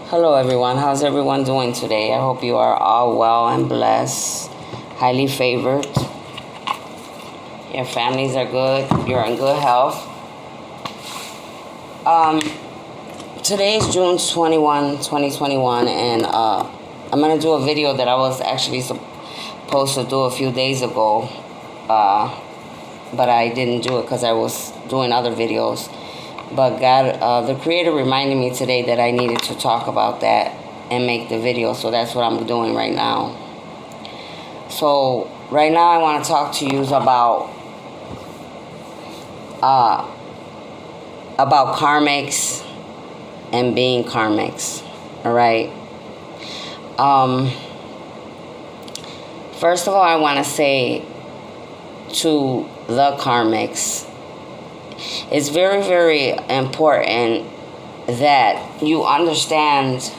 Hello everyone, how's everyone doing today? I hope you are all well and blessed, highly favored. Your families are good, you're in good health. Today is June 21, 2021, and I'm going to do a video that I was actually supposed to do a few days ago, but I didn't do it because I was doing other videos. But God, the Creator reminded me today that I needed to talk about that and make the video, so that's what I'm doing right now. So right now I want to talk to you about karmics and being karmics. All right. First of all, I want to say to the karmics, it's very, very important that you understand.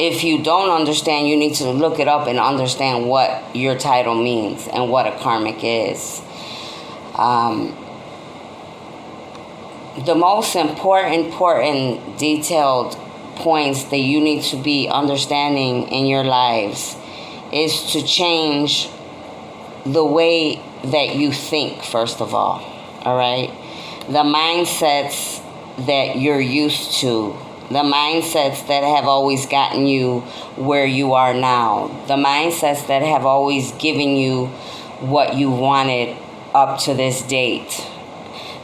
If you don't understand, you need to look it up and understand what your title means and what a karmic is. The most important detailed points that you need to be understanding in your lives is to change the way that you think, first of all right? The mindsets that you're used to, the mindsets that have always gotten you where you are now, the mindsets that have always given you what you wanted up to this date,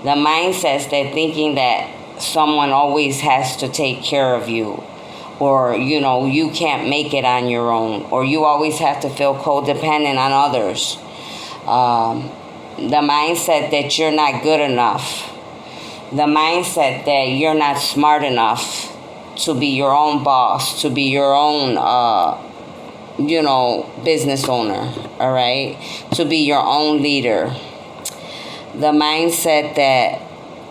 the mindsets that thinking that someone always has to take care of you, or you can't make it on your own, or you always have to feel codependent on others, the mindset that you're not good enough, the mindset that you're not smart enough to be your own boss, to be your own, business owner, all right? To be your own leader. The mindset that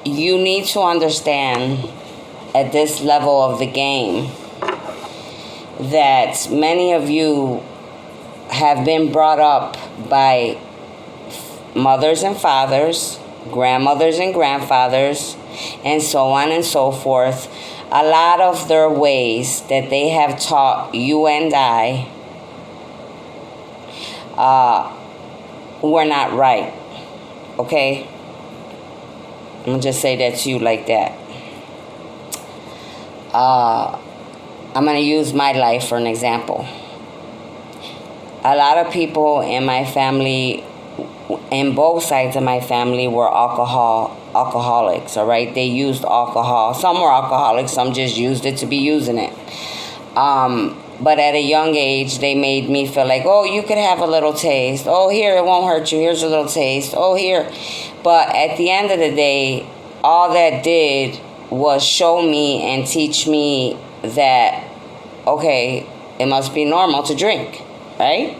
you need to understand at this level of the game that many of you have been brought up by mothers and fathers, grandmothers and grandfathers, and so on and so forth. A lot of their ways that they have taught you and I were not right. Okay? I'm going to just say that to you like that. I'm going to use my life for an example. A lot of people in my family, in both sides of my family, were alcoholics, all right? They used alcohol. Some were alcoholics, some just used it to be using it. But at a young age, they made me feel like, oh, you could have a little taste. Oh, here, it won't hurt you. Here's a little taste. Oh, here. But at the end of the day, all that did was show me and teach me that, okay, it must be normal to drink, right?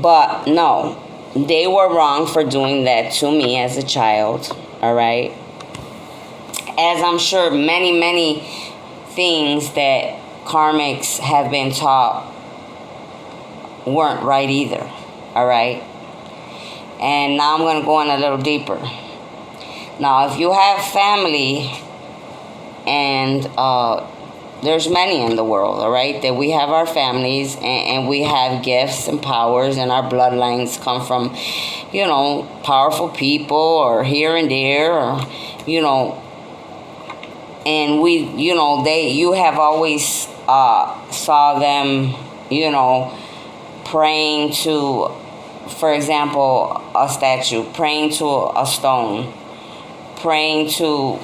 But no. They were wrong for doing that to me as a child, all right? As I'm sure many things that karmics have been taught weren't right either, all right? And now I'm going to go in a little deeper. Now, if you have family, and there's many in the world, all right, that we have our families and we have gifts and powers, and our bloodlines come from, powerful people, or here and there, or, and we, you have always saw them, praying to, for example, a statue, praying to a stone, praying to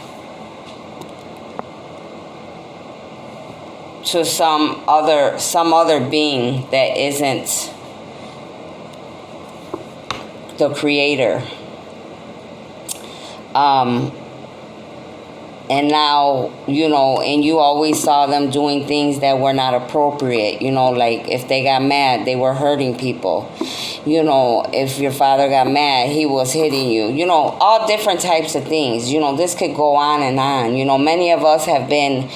some other being that isn't the creator. And now, and you always saw them doing things that were not appropriate, like if they got mad, they were hurting people. If your father got mad, he was hitting you. All different types of things. This could go on and on. Many of us have been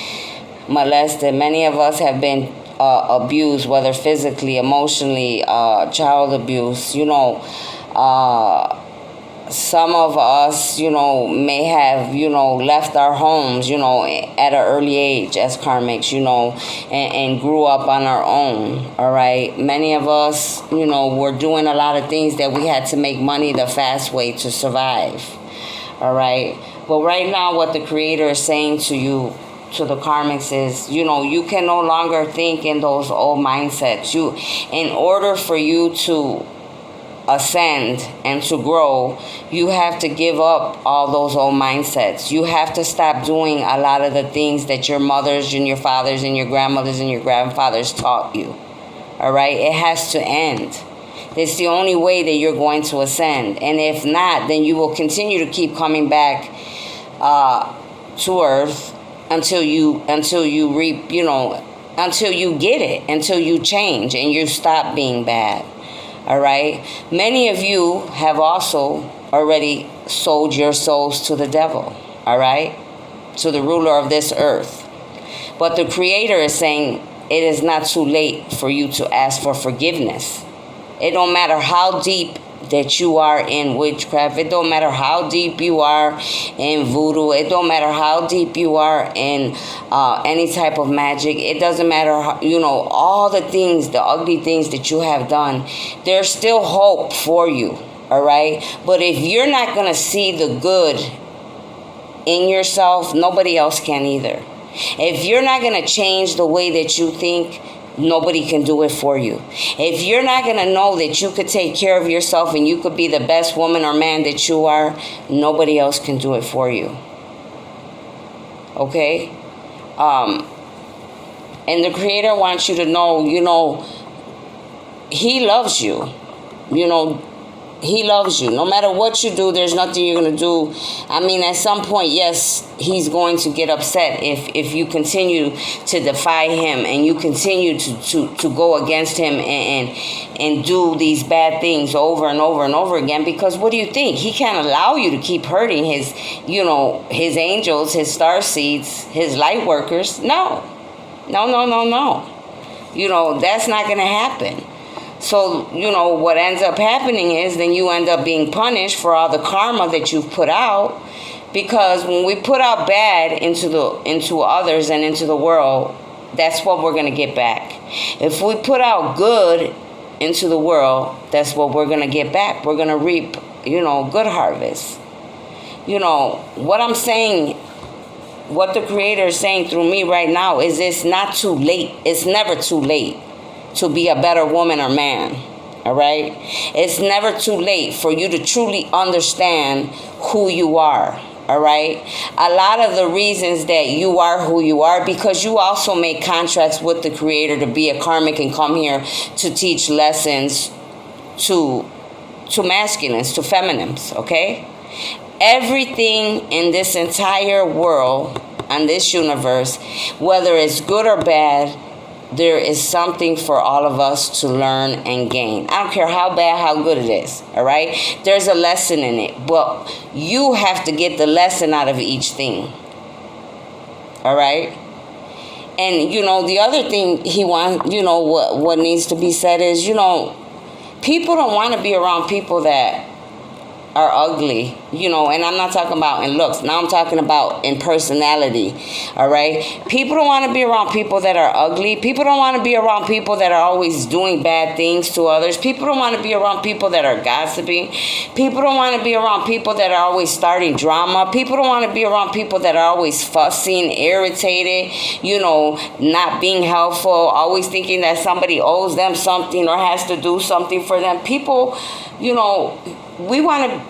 molested. Many of us have been abused, whether physically, emotionally, child abuse, some of us, may have, left our homes, at an early age as karmics, and grew up on our own, all right? Many of us, were doing a lot of things that we had to make money the fast way to survive, all right? But right now, what the Creator is saying to you, to the karmics, is, you can no longer think in those old mindsets. In order for you to ascend and to grow, you have to give up all those old mindsets. You have to stop doing a lot of the things that your mothers and your fathers and your grandmothers and your grandfathers taught you. All right? It has to end. It's the only way that you're going to ascend. And if not, then you will continue to keep coming back to earth until you reap, until you get it, until you change and you stop being bad. All right? Many of you have also already sold your souls to the devil, all right? To the ruler of this earth. But the Creator is saying it is not too late for you to ask for forgiveness. It don't matter how deep that you are in witchcraft. It don't matter how deep you are in voodoo. It don't matter how deep you are in any type of magic. It doesn't matter how, all the things, the ugly things that you have done. There's still hope for you, all right? But if you're not going to see the good in yourself, nobody else can either. If you're not going to change the way that you think, nobody can do it for you. If you're not going to know that you could take care of yourself and you could be the best woman or man that you are, nobody else can do it for you. Okay? And the Creator wants you to know, He loves you. He loves you. No matter what you do, there's nothing you're going to do. I mean, at some point, yes, He's going to get upset if you continue to defy Him and you continue to go against Him and do these bad things over and over and over again. Because what do you think? He can't allow you to keep hurting His angels, His star seeds, His light workers. No. That's not going to happen. So, what ends up happening is then you end up being punished for all the karma that you've put out. Because when we put out bad into others and into the world, that's what we're going to get back. If we put out good into the world, that's what we're going to get back. We're going to reap, good harvest. What I'm saying, what the Creator is saying through me right now is it's not too late. It's never too late to be a better woman or man, all right? It's never too late for you to truly understand who you are, all right? A lot of the reasons that you are who you are, because you also make contracts with the Creator to be a karmic and come here to teach lessons to masculines, to feminines, okay? Everything in this entire world, on this universe, whether it's good or bad, there is something for all of us to learn and gain. I don't care how bad, how good it is, all right? There's a lesson in it, but you have to get the lesson out of each thing, all right? And, the other thing he wants, what needs to be said is, people don't want to be around people that are ugly, and I'm not talking about in looks. Now I'm talking about in personality, all right? People don't want to be around people that are ugly. People don't want to be around people that are always doing bad things to others. People don't want to be around people that are gossiping. People don't want to be around people that are always starting drama. People don't want to be around people that are always fussing, irritated, not being helpful, always thinking that somebody owes them something or has to do something for them. People,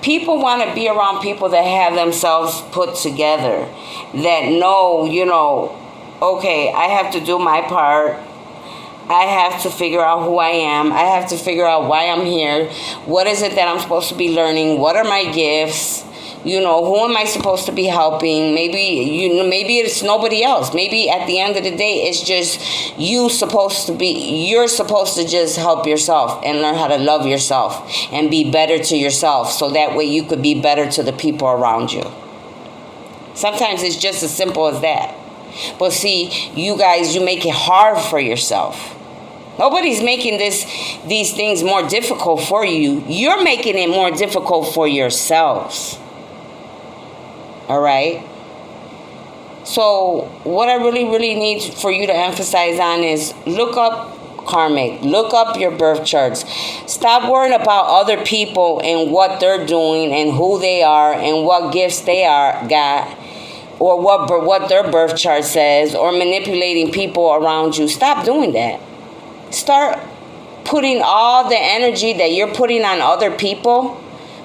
people want to be around people that have themselves put together, that know, okay, I have to do my part. I have to figure out who I am. I have to figure out why I'm here. What is it that I'm supposed to be learning? What are my gifts? Who am I supposed to be helping? Maybe it's nobody else. Maybe at the end of the day, it's just you're supposed to just help yourself and learn how to love yourself and be better to yourself, so that way you could be better to the people around you. Sometimes it's just as simple as that. But see, you guys, you make it hard for yourself. Nobody's making these things more difficult for you. You're making it more difficult for yourselves. All right? So what I really, really need for you to emphasize on is look up Karmic. Look up your birth charts. Stop worrying about other people and what they're doing and who they are and what gifts they got, or what their birth chart says, or manipulating people around you. Stop doing that. Start putting all the energy that you're putting on other people,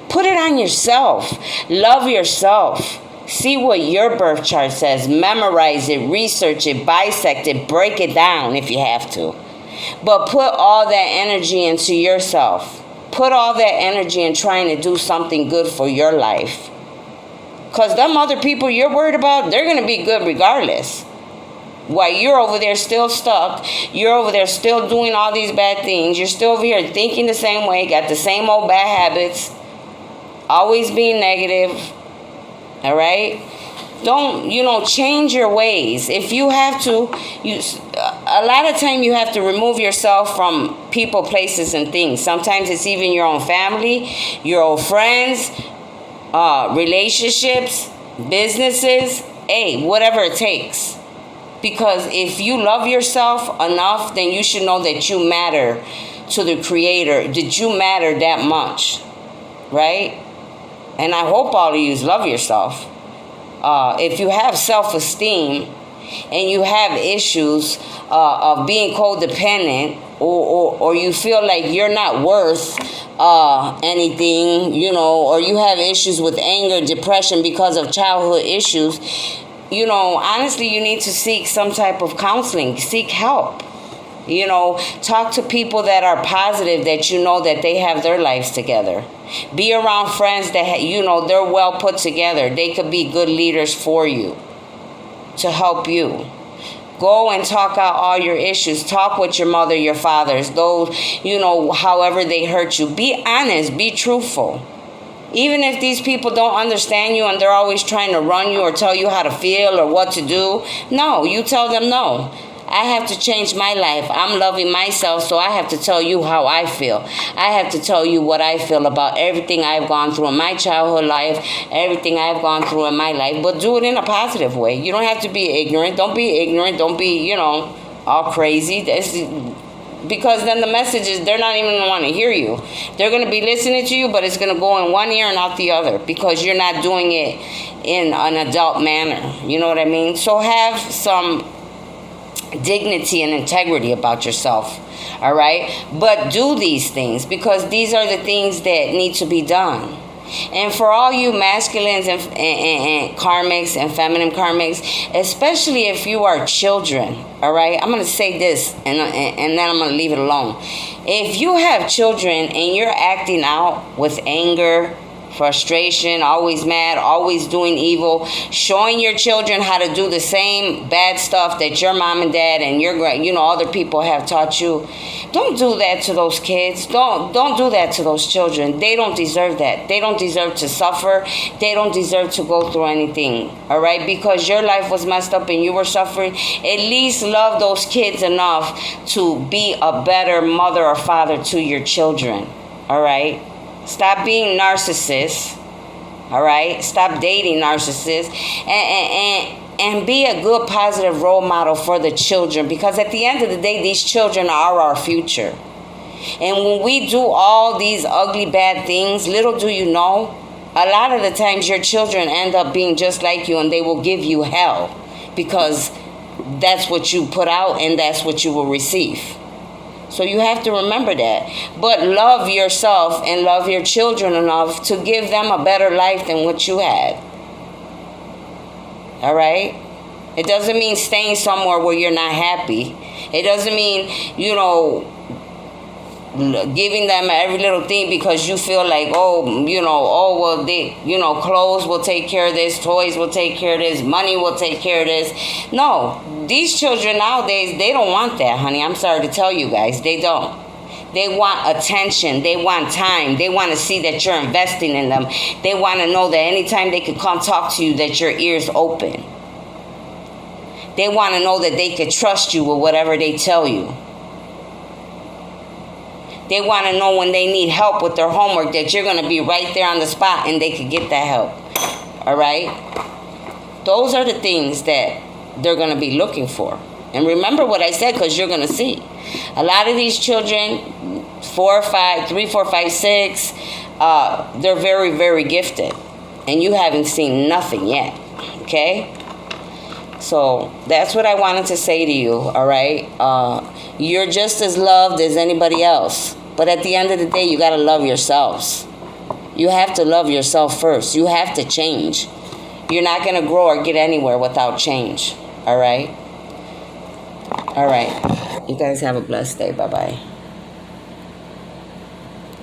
put it on yourself. Love yourself. See what your birth chart says. Memorize it, research it, bisect it, break it down if you have to. But put all that energy into yourself. Put all that energy in trying to do something good for your life. Because them other people you're worried about, they're going to be good regardless. While you're over there still stuck, you're over there still doing all these bad things, you're still over here thinking the same way, got the same old bad habits, always being negative, all right? Don't, change your ways. If you have to, a lot of time you have to remove yourself from people, places, and things. Sometimes it's even your own family, your old friends, relationships, businesses, whatever it takes. Because if you love yourself enough, then you should know that you matter to the Creator, that you matter that much, right? And I hope all of you love yourself. If you have self-esteem and you have issues of being codependent, or you feel like you're not worth anything, or you have issues with anger, depression because of childhood issues, honestly, you need to seek some type of counseling. Seek help. Talk to people that are positive, that that they have their lives together. Be around friends that, they're well put together. They could be good leaders for you, to help you. Go and talk out all your issues. Talk with your mother, your fathers, those, however they hurt you. Be honest. Be truthful. Even if these people don't understand you and they're always trying to run you or tell you how to feel or what to do, no, you tell them no. I have to change my life. I'm loving myself, so I have to tell you how I feel. I have to tell you what I feel about everything I've gone through in my childhood life, everything I've gone through in my life, but do it in a positive way. You don't have to be ignorant. Don't be ignorant. Don't be, all crazy. Because then the message is they're not even going to want to hear you. They're going to be listening to you, but it's going to go in one ear and out the other because you're not doing it in an adult manner. You know what I mean? So have some dignity and integrity about yourself, all right? But do these things because these are the things that need to be done. And for all you masculines and karmics and feminine karmics, especially if you are children, all right? I'm going to say this and then I'm going to leave it alone. If you have children and you're acting out with anger, frustration, always mad, always doing evil, showing your children how to do the same bad stuff that your mom and dad and your other people have taught you, don't do that to those kids. Don't do that to those children. They don't deserve that. They don't deserve to suffer. They don't deserve to go through anything, all right? Because your life was messed up and you were suffering. At least love those kids enough to be a better mother or father to your children, all right? Stop being narcissists, all right? Stop dating narcissists, and be a good, positive role model for the children, because at the end of the day, these children are our future. And when we do all these ugly, bad things, little do you know, a lot of the times your children end up being just like you, and they will give you hell, because that's what you put out and that's what you will receive. So you have to remember that. But love yourself and love your children enough to give them a better life than what you had. All right? It doesn't mean staying somewhere where you're not happy. It doesn't mean, giving them every little thing because you feel like, clothes will take care of this, toys will take care of this, money will take care of this. No, these children nowadays, they don't want that, honey. I'm sorry to tell you guys, they don't. They want attention. They want time. They want to see that you're investing in them. They want to know that anytime they could come talk to you, that your ears open. They want to know that they could trust you with whatever they tell you. They want to know when they need help with their homework that you're going to be right there on the spot and they could get that help. All right? Those are the things that they're going to be looking for. And remember what I said, because you're going to see. A lot of these children, 4 or 5, 3, 4, 5, 6, they're very, very gifted. And you haven't seen nothing yet. Okay? So that's what I wanted to say to you, all right? You're just as loved as anybody else. But at the end of the day, you got to love yourselves. You have to love yourself first. You have to change. You're not going to grow or get anywhere without change, all right? All right. You guys have a blessed day. Bye-bye.